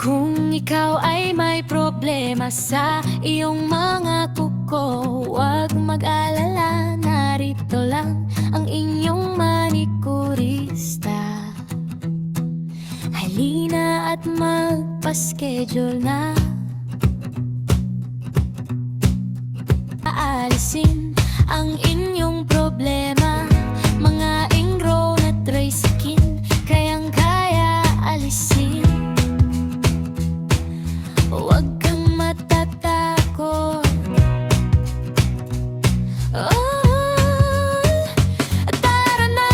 Kung ikaw ay may problema sa iyong mga kuko, huwag mag-alala, narito lang ang inyong manikurista. Halina at magpa-schedule na. Aalisin ang inyong problema, mga ingrown at dry skin, kayang-kaya alisin. Huwag kang matatakot. Tara na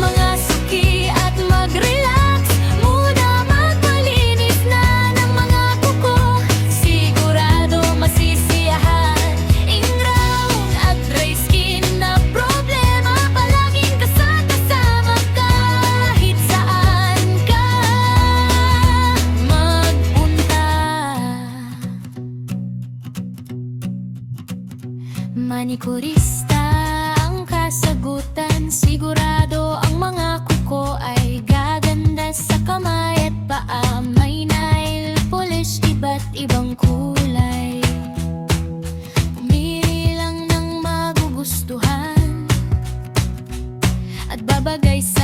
mga suki at mag-relax muna, magpalinis na ng mga kuko. Sigurado masisiyahan, ingrown at dry skin na problema, palaging kasama kahit saan ka magpunta. Manikurista ang kasagutan, sigurado ang mga kuko ay gaganda sa kamay at paa. May nail polish, iba't ibang kulay, pumili lang ng magugustuhan at babagay sa